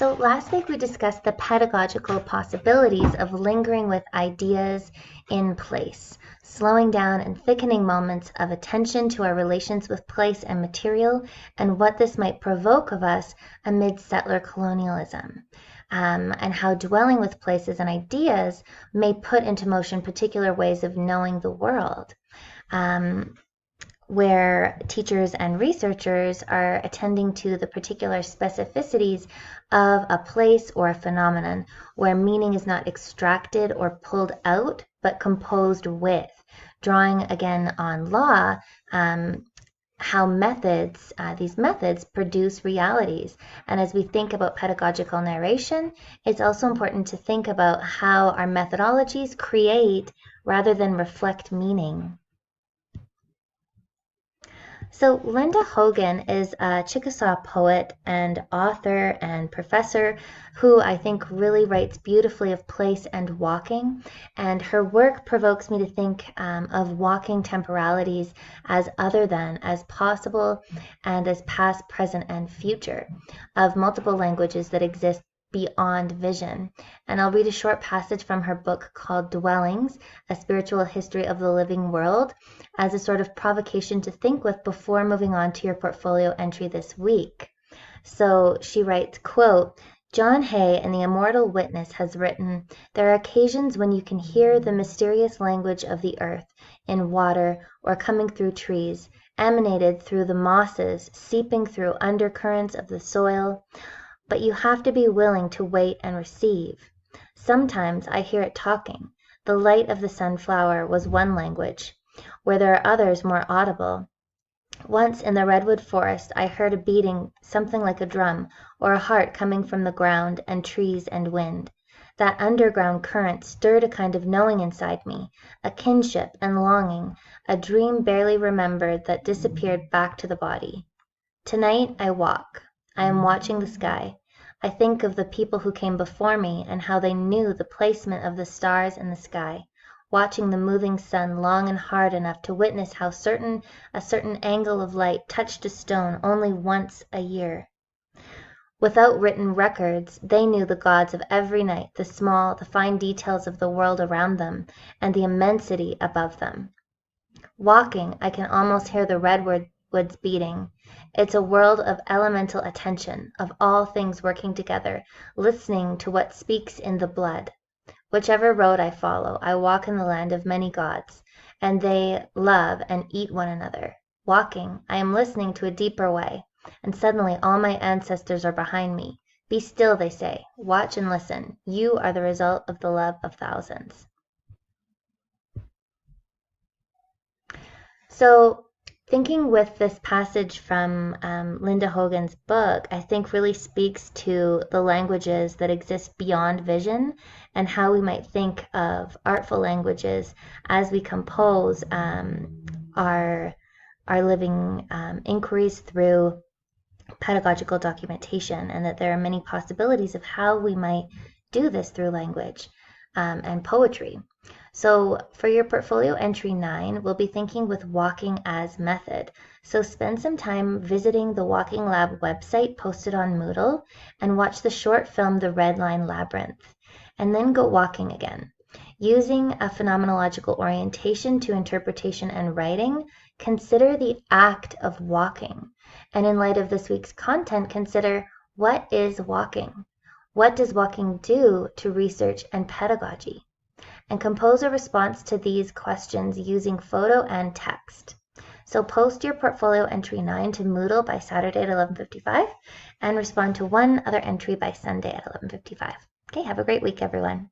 So last week we discussed the pedagogical possibilities of lingering with ideas in place, slowing down and thickening moments of attention to our relations with place and material, and what this might provoke of us amid settler colonialism, and how dwelling with places and ideas may put into motion particular ways of knowing the world. Where teachers and researchers are attending to the particular specificities of a place or a phenomenon, where meaning is not extracted or pulled out, but composed with, drawing again on law, how these methods produce realities. And as we think about pedagogical narration, it's also important to think about how our methodologies create rather than reflect meaning. So Linda Hogan is a Chickasaw poet and author and professor who I think really writes beautifully of place and walking, and her work provokes me to think of walking temporalities as other than, as possible, and as past, present, and future of multiple languages that exist beyond vision. And I'll read a short passage from her book called Dwellings, A Spiritual History of the Living World, as a sort of provocation to think with before moving on to your portfolio entry this week. So she writes, quote, John Hay in The Immortal Witness has written, there are occasions when you can hear the mysterious language of the earth in water or coming through trees, emanated through the mosses, seeping through undercurrents of the soil, but you have to be willing to wait and receive. Sometimes I hear it talking. The light of the sunflower was one language, where there are others more audible. Once in the redwood forest I heard a beating, something like a drum, or a heart coming from the ground and trees and wind. That underground current stirred a kind of knowing inside me, a kinship and longing, a dream barely remembered that disappeared back to the body. Tonight I walk. I am watching the sky. I think of the people who came before me and how they knew the placement of the stars in the sky, watching the moving sun long and hard enough to witness how a certain angle of light touched a stone only once a year. Without written records, they knew the gods of every night, the small, the fine details of the world around them, and the immensity above them. Walking, I can almost hear the redwoods beating. It's a world of elemental attention, of all things working together, listening to what speaks in the blood. Whichever road I follow, I walk in the land of many gods, and they love and eat one another. Walking, I am listening to a deeper way, and suddenly all my ancestors are behind me. Be still, they say. Watch and listen. You are the result of the love of thousands. So, thinking with this passage from Linda Hogan's book, I think really speaks to the languages that exist beyond vision and how we might think of artful languages as we compose our living inquiries through pedagogical documentation, and that there are many possibilities of how we might do this through language and poetry. So for your portfolio entry 9, we'll be thinking with walking as method. So spend some time visiting the Walking Lab website posted on Moodle and watch the short film The Red Line Labyrinth, and then go walking again. Using a phenomenological orientation to interpretation and writing, consider the act of walking. And in light of this week's content, consider what is walking? What does walking do to research and pedagogy? And compose a response to these questions using photo and text. So post your portfolio entry 9 to Moodle by Saturday at 11:55 and respond to one other entry by Sunday at 11:55. Okay, have a great week, everyone.